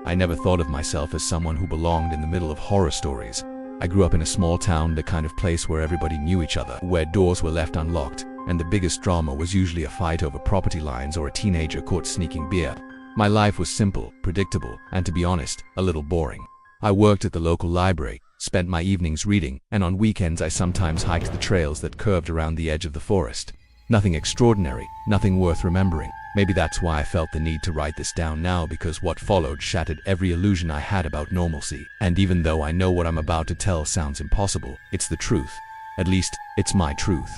I never thought of myself as someone who belonged in the middle of horror stories. I grew up in a small town, the kind of place where everybody knew each other, where doors were left unlocked, and the biggest drama was usually a fight over property lines or a teenager caught sneaking beer. My life was simple, predictable, and to be honest, a little boring. I worked at the local library, spent my evenings reading, and on weekends I sometimes hiked the trails that curved around the edge of the forest. Nothing extraordinary, nothing worth remembering. Maybe that's why I felt the need to write this down now, because what followed shattered every illusion I had about normalcy. And even though I know what I'm about to tell sounds impossible, it's the truth. At least, it's my truth.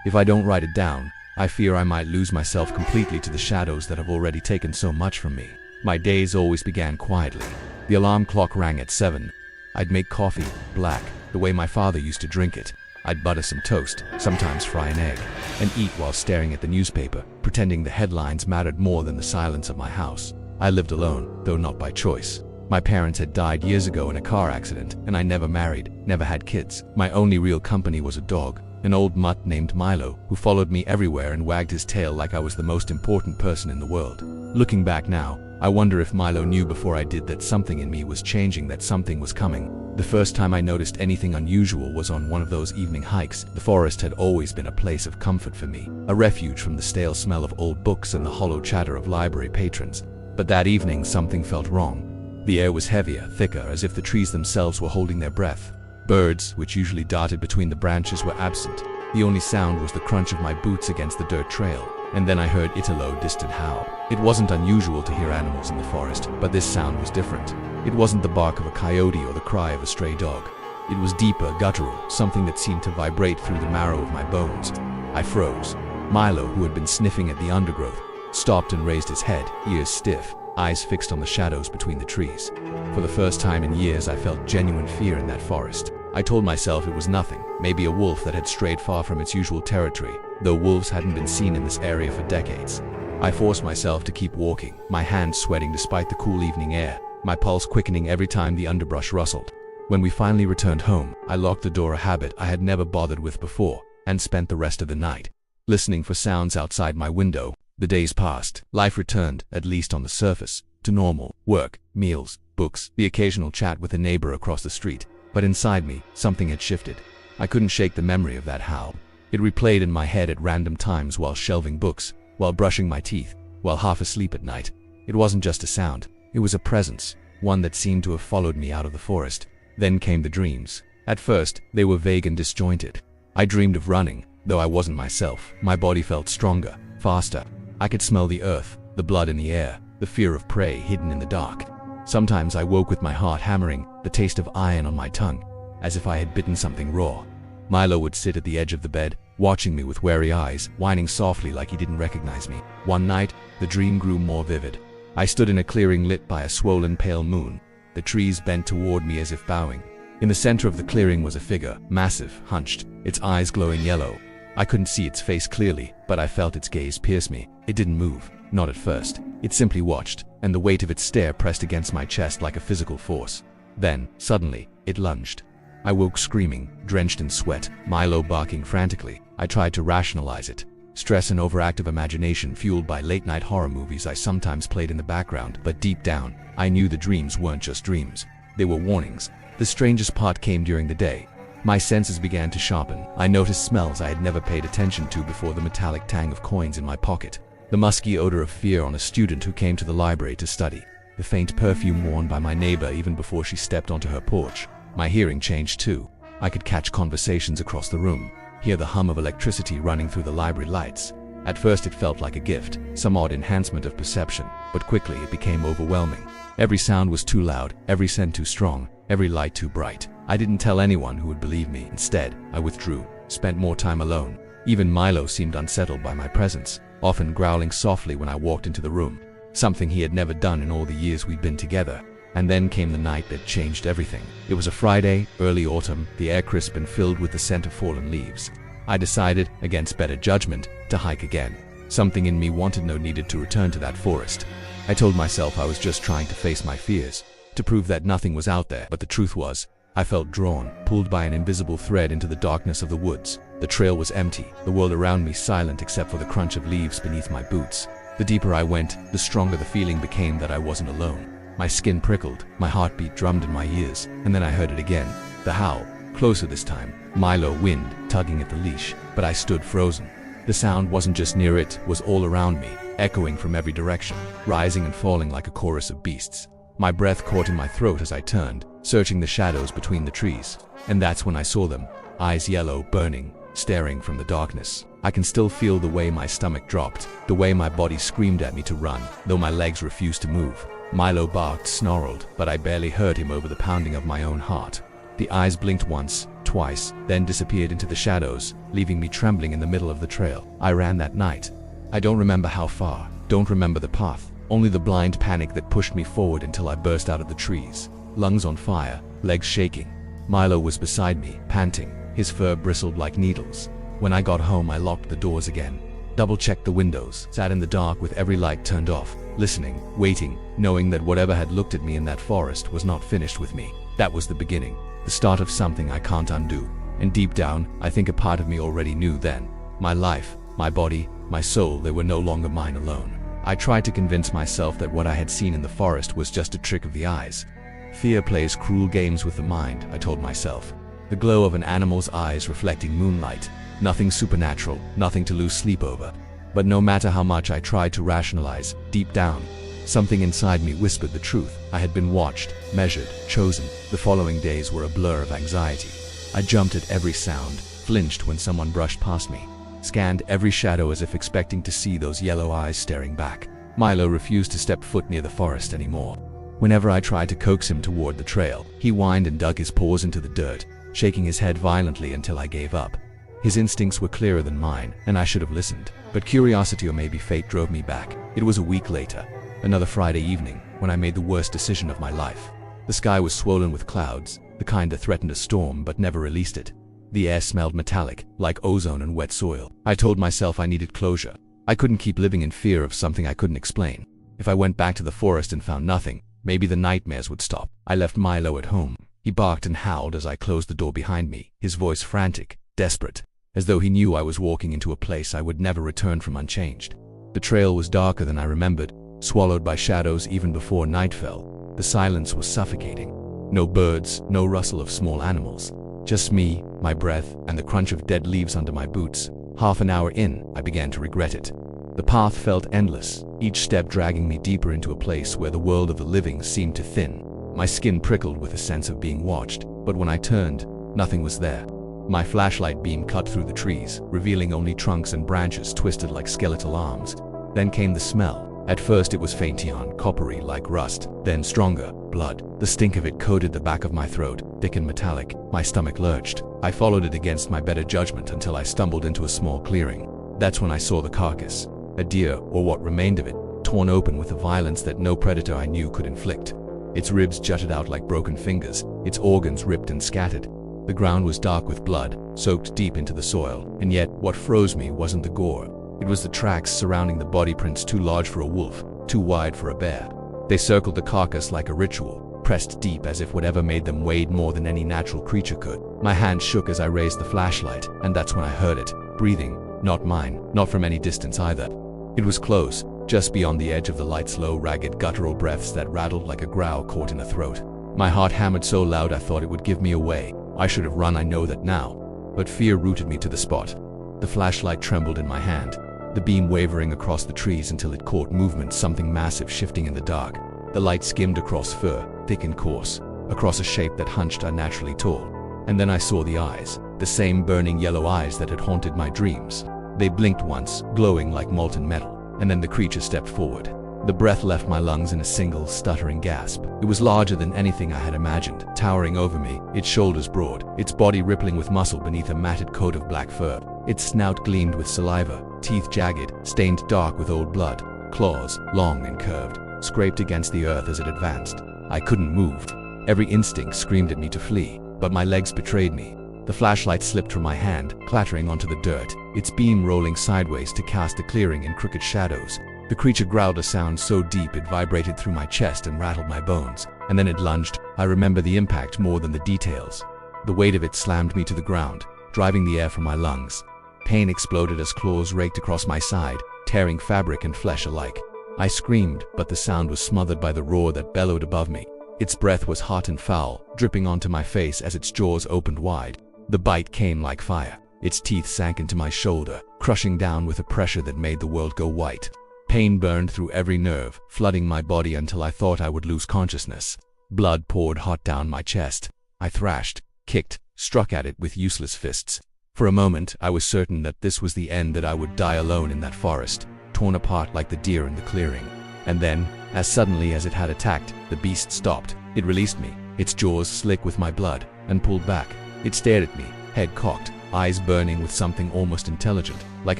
If I don't write it down, I fear I might lose myself completely to the shadows that have already taken so much from me. My days always began quietly. The alarm clock rang at 7. I'd make coffee, black, the way my father used to drink it. I'd butter some toast, sometimes fry an egg, and eat while staring at the newspaper, pretending the headlines mattered more than the silence of my house. I lived alone, though not by choice. My parents had died years ago in a car accident, and I never married, never had kids. My only real company was a dog, an old mutt named Milo, who followed me everywhere and wagged his tail like I was the most important person in the world. Looking back now, I wonder if Milo knew before I did that something in me was changing, that something was coming. The first time I noticed anything unusual was on one of those evening hikes. The forest had always been a place of comfort for me, a refuge from the stale smell of old books and the hollow chatter of library patrons. But that evening something felt wrong. The air was heavier, thicker, as if the trees themselves were holding their breath. Birds, which usually darted between the branches, were absent. The only sound was the crunch of my boots against the dirt trail. And then I heard Italo's distant howl. It wasn't unusual to hear animals in the forest, but this sound was different. It wasn't the bark of a coyote or the cry of a stray dog. It was deeper, guttural, something that seemed to vibrate through the marrow of my bones. I froze. Milo, who had been sniffing at the undergrowth, stopped and raised his head, ears stiff, eyes fixed on the shadows between the trees. For the first time in years, I felt genuine fear in that forest. I told myself it was nothing, maybe a wolf that had strayed far from its usual territory, though wolves hadn't been seen in this area for decades. I forced myself to keep walking, my hands sweating despite the cool evening air, my pulse quickening every time the underbrush rustled. When we finally returned home, I locked the door, a habit I had never bothered with before, and spent the rest of the night listening for sounds outside my window. The days passed. Life returned, at least on the surface, to normal. Work, meals, books, the occasional chat with a neighbor across the street. But inside me, something had shifted. I couldn't shake the memory of that howl. It replayed in my head at random times while shelving books, while brushing my teeth, while half asleep at night. It wasn't just a sound. It was a presence, one that seemed to have followed me out of the forest. Then came the dreams. At first, they were vague and disjointed. I dreamed of running, though I wasn't myself. My body felt stronger, faster. I could smell the earth, the blood in the air, the fear of prey hidden in the dark. Sometimes I woke with my heart hammering, the taste of iron on my tongue, as if I had bitten something raw. Milo would sit at the edge of the bed, watching me with wary eyes, whining softly like he didn't recognize me. One night, the dream grew more vivid. I stood in a clearing lit by a swollen pale moon. The trees bent toward me as if bowing. In the center of the clearing was a figure, massive, hunched, its eyes glowing yellow. I couldn't see its face clearly, but I felt its gaze pierce me. It didn't move, not at first. It simply watched, and the weight of its stare pressed against my chest like a physical force. Then, suddenly, it lunged. I woke screaming, drenched in sweat, Milo barking frantically. I tried to rationalize it. Stress and overactive imagination fueled by late-night horror movies I sometimes played in the background, but deep down, I knew the dreams weren't just dreams. They were warnings. The strangest part came during the day. My senses began to sharpen. I noticed smells I had never paid attention to before: the metallic tang of coins in my pocket, the musky odor of fear on a student who came to the library to study, the faint perfume worn by my neighbor even before she stepped onto her porch. My hearing changed too. I could catch conversations across the room, hear the hum of electricity running through the library lights. At first it felt like a gift, some odd enhancement of perception, but quickly it became overwhelming. Every sound was too loud, every scent too strong, every light too bright. I didn't tell anyone who would believe me. Instead, I withdrew, spent more time alone. Even Milo seemed unsettled by my presence, often growling softly when I walked into the room, something he had never done in all the years we'd been together. And then came the night that changed everything. It was a Friday, early autumn, the air crisp and filled with the scent of fallen leaves. I decided, against better judgment, to hike again. Something in me needed to return to that forest. I told myself I was just trying to face my fears, to prove that nothing was out there. But the truth was, I felt drawn, pulled by an invisible thread into the darkness of the woods. The trail was empty, the world around me silent except for the crunch of leaves beneath my boots. The deeper I went, the stronger the feeling became that I wasn't alone. My skin prickled, my heartbeat drummed in my ears, and then I heard it again. The howl, closer this time, Milo wind tugging at the leash, but I stood frozen. The sound wasn't just near, it was all around me, echoing from every direction, rising and falling like a chorus of beasts. My breath caught in my throat as I turned, searching the shadows between the trees. And that's when I saw them, eyes yellow, burning, staring from the darkness. I can still feel the way my stomach dropped, the way my body screamed at me to run, though my legs refused to move. Milo barked, snarled, but I barely heard him over the pounding of my own heart. The eyes blinked once, twice, then disappeared into the shadows, leaving me trembling in the middle of the trail. I ran that night. I don't remember how far, don't remember the path, only the blind panic that pushed me forward until I burst out of the trees, lungs on fire, legs shaking. Milo was beside me, panting, his fur bristled like needles. When I got home, I locked the doors again, double-checked the windows, sat in the dark with every light turned off, listening, waiting, knowing that whatever had looked at me in that forest was not finished with me. That was the beginning, the start of something I can't undo. And deep down, I think a part of me already knew then. My life, my body, my soul, they were no longer mine alone. I tried to convince myself that what I had seen in the forest was just a trick of the eyes. Fear plays cruel games with the mind, I told myself. The glow of an animal's eyes reflecting moonlight. Nothing supernatural, nothing to lose sleep over. But no matter how much I tried to rationalize, deep down, something inside me whispered the truth. I had been watched, measured, chosen. The following days were a blur of anxiety. I jumped at every sound, flinched when someone brushed past me, scanned every shadow as if expecting to see those yellow eyes staring back. Milo refused to step foot near the forest anymore. Whenever I tried to coax him toward the trail, he whined and dug his paws into the dirt, shaking his head violently until I gave up. His instincts were clearer than mine, and I should have listened. But curiosity or maybe fate drove me back. It was a week later, another Friday evening, when I made the worst decision of my life. The sky was swollen with clouds, the kind that threatened a storm but never released it. The air smelled metallic, like ozone and wet soil. I told myself I needed closure. I couldn't keep living in fear of something I couldn't explain. If I went back to the forest and found nothing, maybe the nightmares would stop. I left Milo at home. He barked and howled as I closed the door behind me, his voice frantic, desperate, as though he knew I was walking into a place I would never return from unchanged. The trail was darker than I remembered, swallowed by shadows even before night fell. The silence was suffocating. No birds, no rustle of small animals. Just me, my breath, and the crunch of dead leaves under my boots. Half an hour in, I began to regret it. The path felt endless, each step dragging me deeper into a place where the world of the living seemed to thin. My skin prickled with a sense of being watched, but when I turned, nothing was there. My flashlight beam cut through the trees, revealing only trunks and branches twisted like skeletal arms. Then came the smell. At first it was faint neon, coppery like rust, then stronger, blood. The stink of it coated the back of my throat, thick and metallic. My stomach lurched. I followed it against my better judgment until I stumbled into a small clearing. That's when I saw the carcass. A deer, or what remained of it, torn open with a violence that no predator I knew could inflict. Its ribs jutted out like broken fingers, its organs ripped and scattered. The ground was dark with blood, soaked deep into the soil, and yet what froze me wasn't the gore. It was the tracks surrounding the body prints, too large for a wolf, too wide for a bear. They circled the carcass like a ritual, pressed deep as if whatever made them weighed more than any natural creature could. My hand shook as I raised the flashlight, and that's when I heard it, breathing, not mine, not from any distance either. It was close, just beyond the edge of the light's low, ragged, guttural breaths that rattled like a growl caught in a throat. My heart hammered so loud I thought it would give me away. I should have run, I know that now. But fear rooted me to the spot. The flashlight trembled in my hand, the beam wavering across the trees until it caught movement, something massive shifting in the dark. The light skimmed across fur, thick and coarse, across a shape that hunched unnaturally tall. And then I saw the eyes, the same burning yellow eyes that had haunted my dreams. They blinked once, glowing like molten metal, and then the creature stepped forward. The breath left my lungs in a single, stuttering gasp. It was larger than anything I had imagined, towering over me, its shoulders broad, its body rippling with muscle beneath a matted coat of black fur. Its snout gleamed with saliva, teeth jagged, stained dark with old blood, claws, long and curved, scraped against the earth as it advanced. I couldn't move. Every instinct screamed at me to flee, but my legs betrayed me. The flashlight slipped from my hand, clattering onto the dirt, its beam rolling sideways to cast the clearing in crooked shadows. The creature growled a sound so deep it vibrated through my chest and rattled my bones. And then it lunged. I remember the impact more than the details. The weight of it slammed me to the ground, driving the air from my lungs. Pain exploded as claws raked across my side, tearing fabric and flesh alike. I screamed, but the sound was smothered by the roar that bellowed above me. Its breath was hot and foul, dripping onto my face as its jaws opened wide. The bite came like fire. Its teeth sank into my shoulder, crushing down with a pressure that made the world go white. Pain burned through every nerve, flooding my body until I thought I would lose consciousness. Blood poured hot down my chest. I thrashed, kicked, struck at it with useless fists. For a moment, I was certain that this was the end, that I would die alone in that forest, torn apart like the deer in the clearing. And then, as suddenly as it had attacked, the beast stopped. It released me, its jaws slick with my blood, and pulled back. It stared at me, head cocked, eyes burning with something almost intelligent, like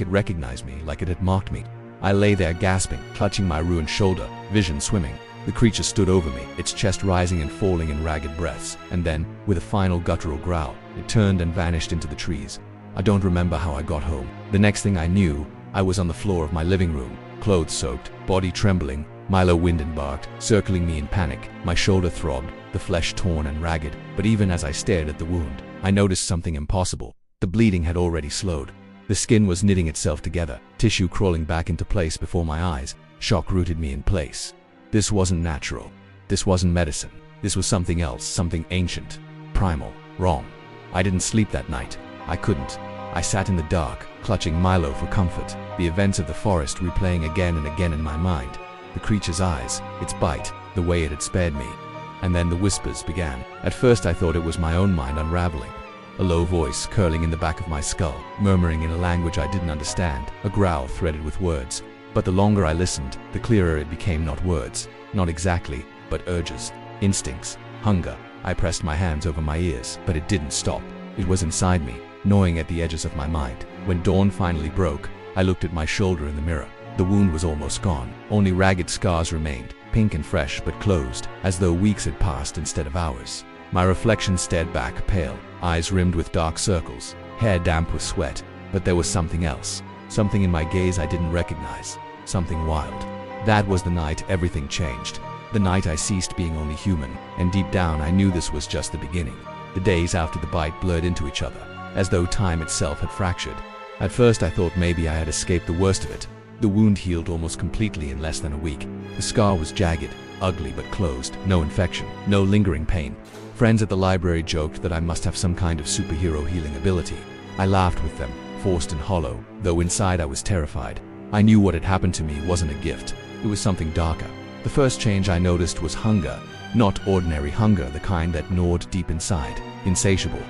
it recognized me, like it had marked me. I lay there gasping, clutching my ruined shoulder, vision swimming. The creature stood over me, its chest rising and falling in ragged breaths, and then, with a final guttural growl, it turned and vanished into the trees. I don't remember how I got home. The next thing I knew, I was on the floor of my living room, clothes soaked, body trembling. Milo wind and barked, circling me in panic. My shoulder throbbed, the flesh torn and ragged, but even as I stared at the wound, I noticed something impossible. The bleeding had already slowed. The skin was knitting itself together, tissue crawling back into place before my eyes. Shock rooted me in place. This wasn't natural. This wasn't medicine. This was something else, something ancient, primal, wrong. I didn't sleep that night. I couldn't. I sat in the dark, clutching Milo for comfort, the events of the forest replaying again and again in my mind. The creature's eyes, its bite, the way it had spared me. And then the whispers began. At first I thought it was my own mind unraveling. A low voice curling in the back of my skull, murmuring in a language I didn't understand, a growl threaded with words. But the longer I listened, the clearer it became. Not words, not exactly, but urges, instincts, hunger. I pressed my hands over my ears, but it didn't stop. It was inside me, gnawing at the edges of my mind. When dawn finally broke, I looked at my shoulder in the mirror. The wound was almost gone. Only ragged scars remained, pink and fresh but closed, as though weeks had passed instead of hours. My reflection stared back, pale, eyes rimmed with dark circles, hair damp with sweat. But there was something else, something in my gaze I didn't recognize, something wild. That was the night everything changed. The night I ceased being only human, and deep down I knew this was just the beginning. The days after the bite blurred into each other, as though time itself had fractured. At first I thought maybe I had escaped the worst of it. The wound healed almost completely in less than a week. The scar was jagged, ugly but closed, no infection, no lingering pain. Friends at the library joked that I must have some kind of superhero healing ability. I laughed with them, forced and hollow, though inside I was terrified. I knew what had happened to me wasn't a gift. It was something darker. The first change I noticed was hunger, not ordinary hunger, the kind that gnawed deep inside, insatiable.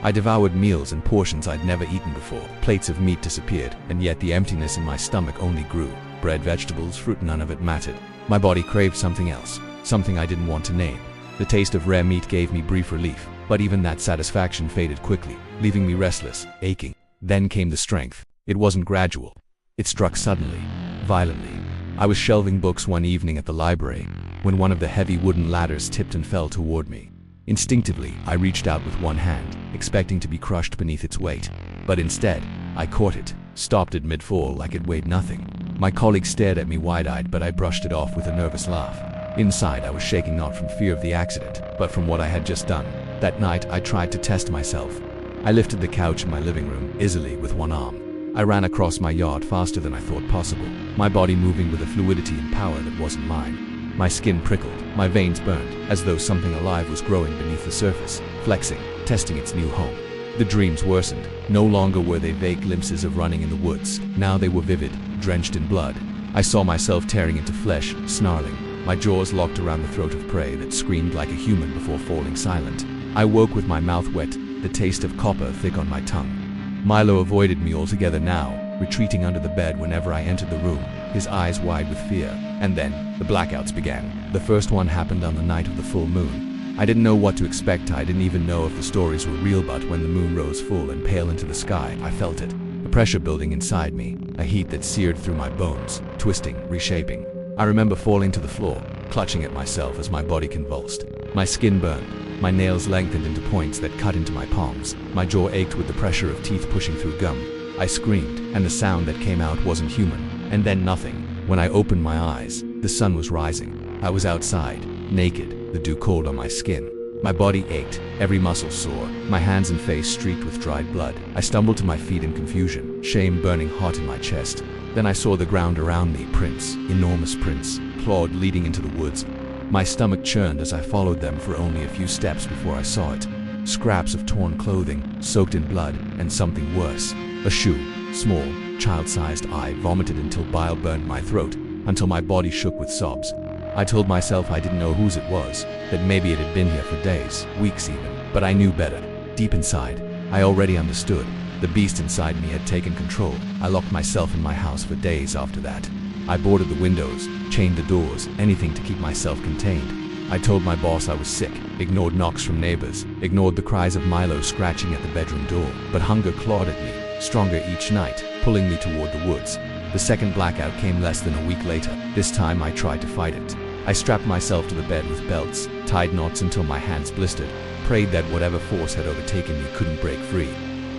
I devoured meals and portions I'd never eaten before. Plates of meat disappeared, and yet the emptiness in my stomach only grew. Bread, vegetables, fruit, none of it mattered. My body craved something else, something I didn't want to name. The taste of rare meat gave me brief relief, but even that satisfaction faded quickly, leaving me restless, aching. Then came the strength. It wasn't gradual. It struck suddenly, violently. I was shelving books one evening at the library, when one of the heavy wooden ladders tipped and fell toward me. Instinctively, I reached out with one hand, expecting to be crushed beneath its weight. But instead, I caught it, stopped it mid-fall like it weighed nothing. My colleague stared at me wide-eyed, but I brushed it off with a nervous laugh. Inside, I was shaking not from fear of the accident, but from what I had just done. That night, I tried to test myself. I lifted the couch in my living room, easily with one arm. I ran across my yard faster than I thought possible, my body moving with a fluidity and power that wasn't mine. My skin prickled, my veins burned, as though something alive was growing beneath the surface, flexing, testing its new home. The dreams worsened. No longer were they vague glimpses of running in the woods. Now they were vivid, drenched in blood. I saw myself tearing into flesh, snarling, my jaws locked around the throat of prey that screamed like a human before falling silent. I woke with my mouth wet, the taste of copper thick on my tongue. Milo avoided me altogether now, retreating under the bed whenever I entered the room, his eyes wide with fear. And then, the blackouts began. The first one happened on the night of the full moon. I didn't know what to expect. I didn't even know if the stories were real, but when the moon rose full and pale into the sky, I felt it. A pressure building inside me, a heat that seared through my bones, twisting, reshaping. I remember falling to the floor, clutching at myself as my body convulsed. My skin burned, my nails lengthened into points that cut into my palms. My jaw ached with the pressure of teeth pushing through gum. I screamed, and the sound that came out wasn't human. And then nothing. When I opened my eyes, the sun was rising. I was outside, naked, the dew cold on my skin. My body ached, every muscle sore, my hands and face streaked with dried blood. I stumbled to my feet in confusion, shame burning hot in my chest. Then I saw the ground around me, prints, enormous prints, clawed leading into the woods. My stomach churned as I followed them for only a few steps before I saw it. Scraps of torn clothing, soaked in blood, and something worse. A shoe, small, child-sized. I vomited until bile burned my throat, until my body shook with sobs. I told myself I didn't know whose it was, that maybe it had been here for days, weeks even, but I knew better. Deep inside, I already understood. The beast inside me had taken control. I locked myself in my house for days after that. I boarded the windows, chained the doors, anything to keep myself contained. I told my boss I was sick, ignored knocks from neighbors, ignored the cries of Milo scratching at the bedroom door. But hunger clawed at me, stronger each night, pulling me toward the woods. The second blackout came less than a week later. This time I tried to fight it. I strapped myself to the bed with belts, tied knots until my hands blistered, prayed that whatever force had overtaken me couldn't break free.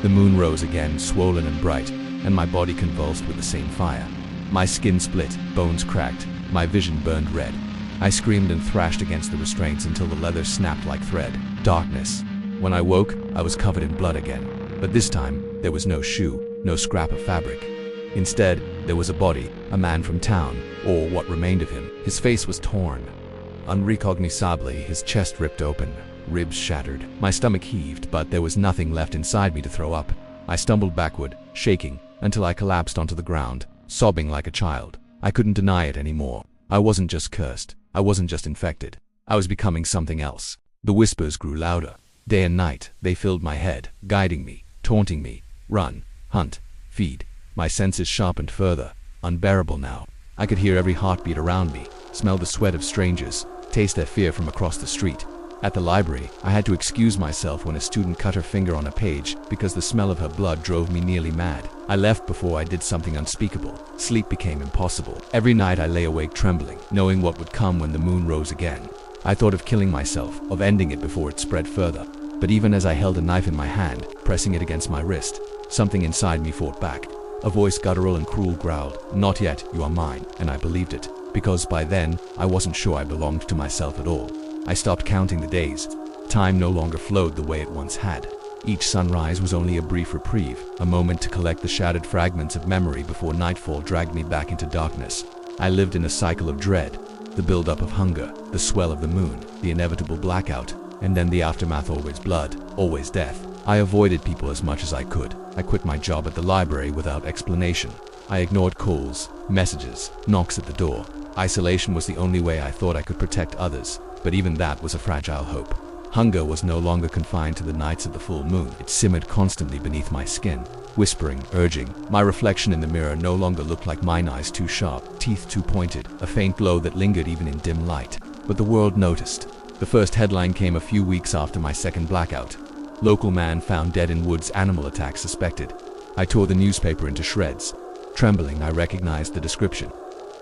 The moon rose again, swollen and bright, and my body convulsed with the same fire. My skin split, bones cracked, my vision burned red. I screamed and thrashed against the restraints until the leather snapped like thread. Darkness. When I woke, I was covered in blood again. But this time, there was no shoe, no scrap of fabric. Instead, there was a body, a man from town, or what remained of him. His face was torn. Unrecognizably, his chest ripped open, ribs shattered. My stomach heaved, but there was nothing left inside me to throw up. I stumbled backward, shaking, until I collapsed onto the ground, sobbing like a child. I couldn't deny it anymore. I wasn't just cursed. I wasn't just infected. I was becoming something else. The whispers grew louder. Day and night, they filled my head, guiding me, taunting me. Run, hunt, feed. My senses sharpened further, unbearable now. I could hear every heartbeat around me, smell the sweat of strangers, taste their fear from across the street. At the library, I had to excuse myself when a student cut her finger on a page because the smell of her blood drove me nearly mad. I left before I did something unspeakable. Sleep became impossible. Every night I lay awake trembling, knowing what would come when the moon rose again. I thought of killing myself, of ending it before it spread further. But even as I held a knife in my hand, pressing it against my wrist, something inside me fought back. A voice guttural and cruel growled, "Not yet, you are mine," and I believed it, because by then, I wasn't sure I belonged to myself at all. I stopped counting the days. Time no longer flowed the way it once had. Each sunrise was only a brief reprieve, a moment to collect the shattered fragments of memory before nightfall dragged me back into darkness. I lived in a cycle of dread, the build-up of hunger, the swell of the moon, the inevitable blackout, and then the aftermath, always blood, always death. I avoided people as much as I could. I quit my job at the library without explanation. I ignored calls, messages, knocks at the door. Isolation was the only way I thought I could protect others, but even that was a fragile hope. Hunger was no longer confined to the nights of the full moon. It simmered constantly beneath my skin, whispering, urging. My reflection in the mirror no longer looked like mine, eyes too sharp, teeth too pointed, a faint glow that lingered even in dim light. But the world noticed. The first headline came a few weeks after my second blackout. Local man found dead in woods, animal attack suspected. I tore the newspaper into shreds. Trembling, I recognized the description.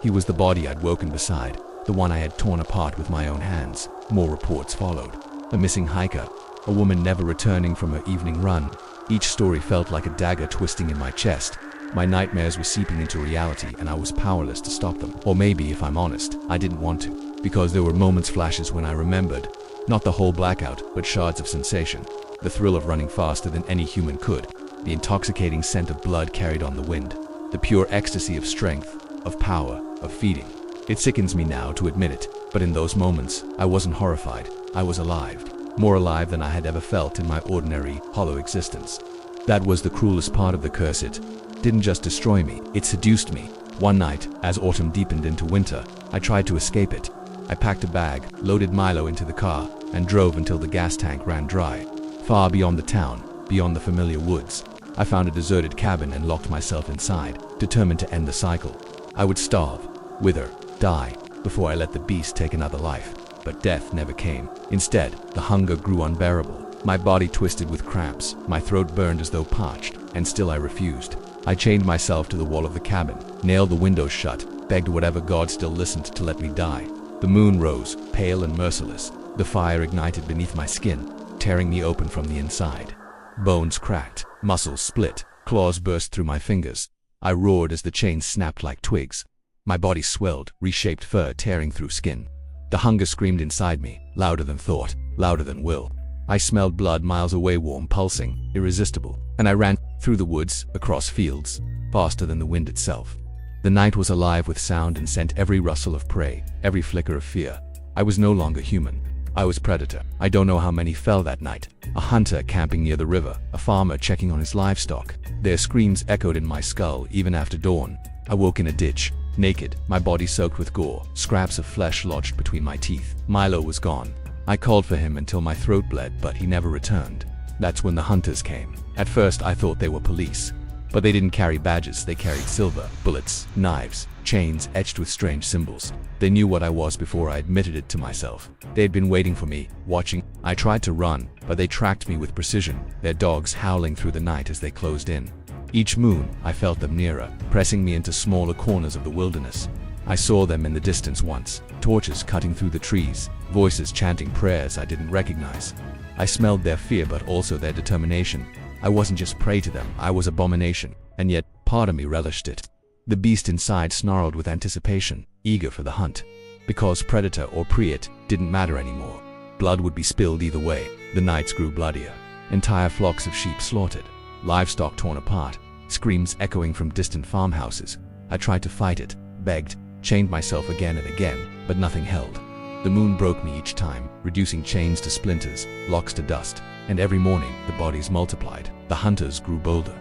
He was the body I'd woken beside, the one I had torn apart with my own hands. More reports followed. A missing hiker, a woman never returning from her evening run. Each story felt like a dagger twisting in my chest. My nightmares were seeping into reality, and I was powerless to stop them. Or maybe, if I'm honest, I didn't want to. Because there were moments, flashes when I remembered. Not the whole blackout, but shards of sensation. The thrill of running faster than any human could. The intoxicating scent of blood carried on the wind. The pure ecstasy of strength, of power, of feeding. It sickens me now to admit it, but in those moments, I wasn't horrified. I was alive. More alive than I had ever felt in my ordinary, hollow existence. That was the cruelest part of the curse. It didn't just destroy me, it seduced me. One night, as autumn deepened into winter, I tried to escape it. I packed a bag, loaded Milo into the car, and drove until the gas tank ran dry. Far beyond the town, beyond the familiar woods, I found a deserted cabin and locked myself inside, determined to end the cycle. I would starve, wither, die, before I let the beast take another life. But death never came. Instead, the hunger grew unbearable. My body twisted with cramps, my throat burned as though parched, and still I refused. I chained myself to the wall of the cabin, nailed the windows shut, begged whatever god still listened to let me die. The moon rose, pale and merciless. The fire ignited beneath my skin, tearing me open from the inside. Bones cracked, muscles split, claws burst through my fingers. I roared as the chains snapped like twigs. My body swelled, reshaped fur tearing through skin. The hunger screamed inside me, louder than thought, louder than will. I smelled blood miles away, warm, pulsing, irresistible, and I ran through the woods, across fields, faster than the wind itself. The night was alive with sound and sent every rustle of prey, every flicker of fear. I was no longer human. I was predator. I don't know how many fell that night. A hunter camping near the river, a farmer checking on his livestock. Their screams echoed in my skull even after dawn. I woke in a ditch, naked, my body soaked with gore, scraps of flesh lodged between my teeth. Milo was gone. I called for him until my throat bled, but he never returned. That's when the hunters came. At first I thought they were police. But they didn't carry badges, they carried silver, bullets, knives, chains etched with strange symbols. They knew what I was before I admitted it to myself. They had been waiting for me, watching. I tried to run, but they tracked me with precision, their dogs howling through the night as they closed in. Each moon, I felt them nearer, pressing me into smaller corners of the wilderness. I saw them in the distance once, torches cutting through the trees, voices chanting prayers I didn't recognize. I smelled their fear but also their determination. I wasn't just prey to them, I was abomination, and yet part of me relished it. The beast inside snarled with anticipation, eager for the hunt. Because predator or prey it didn't matter anymore. Blood would be spilled either way. The nights grew bloodier. Entire flocks of sheep slaughtered, livestock torn apart, screams echoing from distant farmhouses. I tried to fight it, begged, chained myself again and again, but nothing held. The moon broke me each time, reducing chains to splinters, locks to dust, and every morning the bodies multiplied. The hunters grew bolder.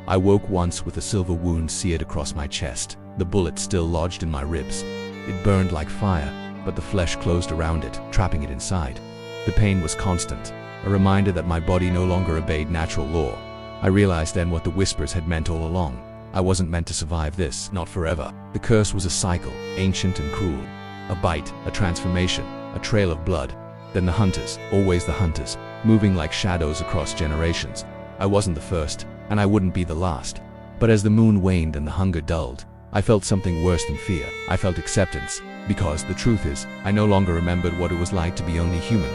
I woke once with a silver wound seared across my chest, the bullet still lodged in my ribs. It burned like fire, but the flesh closed around it, trapping it inside. The pain was constant, a reminder that my body no longer obeyed natural law. I realized then what the whispers had meant all along. I wasn't meant to survive this, not forever. The curse was a cycle, ancient and cruel. A bite, a transformation, a trail of blood. Then the hunters, always the hunters, moving like shadows across generations. I wasn't the first, and I wouldn't be the last. But as the moon waned and the hunger dulled, I felt something worse than fear. I felt acceptance, because the truth is, I no longer remembered what it was like to be only human.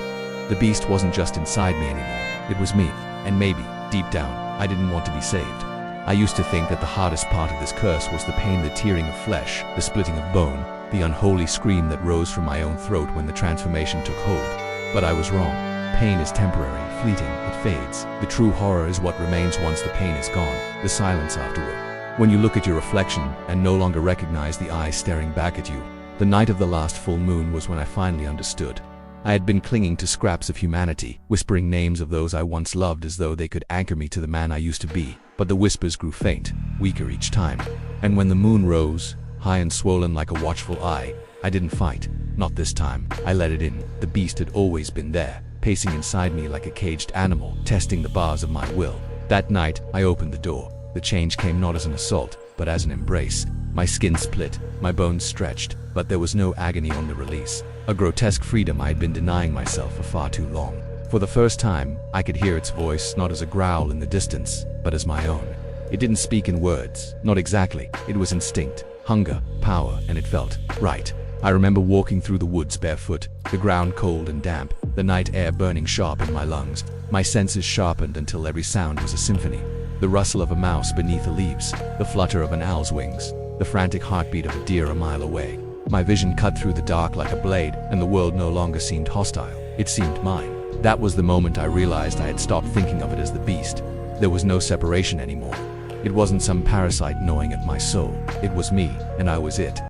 The beast wasn't just inside me anymore, it was me, and maybe, deep down, I didn't want to be saved. I used to think that the hardest part of this curse was the pain, the tearing of flesh, the splitting of bone, the unholy scream that rose from my own throat when the transformation took hold. But I was wrong. Pain is temporary, fleeting, it fades. The true horror is what remains once the pain is gone, the silence afterward. When you look at your reflection and no longer recognize the eyes staring back at you. The night of the last full moon was when I finally understood. I had been clinging to scraps of humanity, whispering names of those I once loved as though they could anchor me to the man I used to be. But the whispers grew faint, weaker each time. And when the moon rose, high and swollen like a watchful eye, I didn't fight. Not this time. I let it in. The beast had always been there, pacing inside me like a caged animal, testing the bars of my will. That night, I opened the door. The change came not as an assault, but as an embrace. My skin split, my bones stretched, but there was no agony on the release. A grotesque freedom I had been denying myself for far too long. For the first time, I could hear its voice not as a growl in the distance, but as my own. It didn't speak in words, not exactly. It was instinct, hunger, power, and it felt right. I remember walking through the woods barefoot, the ground cold and damp, the night air burning sharp in my lungs. My senses sharpened until every sound was a symphony. The rustle of a mouse beneath the leaves, the flutter of an owl's wings, the frantic heartbeat of a deer a mile away. My vision cut through the dark like a blade, and the world no longer seemed hostile. It seemed mine. That was the moment I realized I had stopped thinking of it as the beast. There was no separation anymore. It wasn't some parasite gnawing at my soul. It was me, and I was it.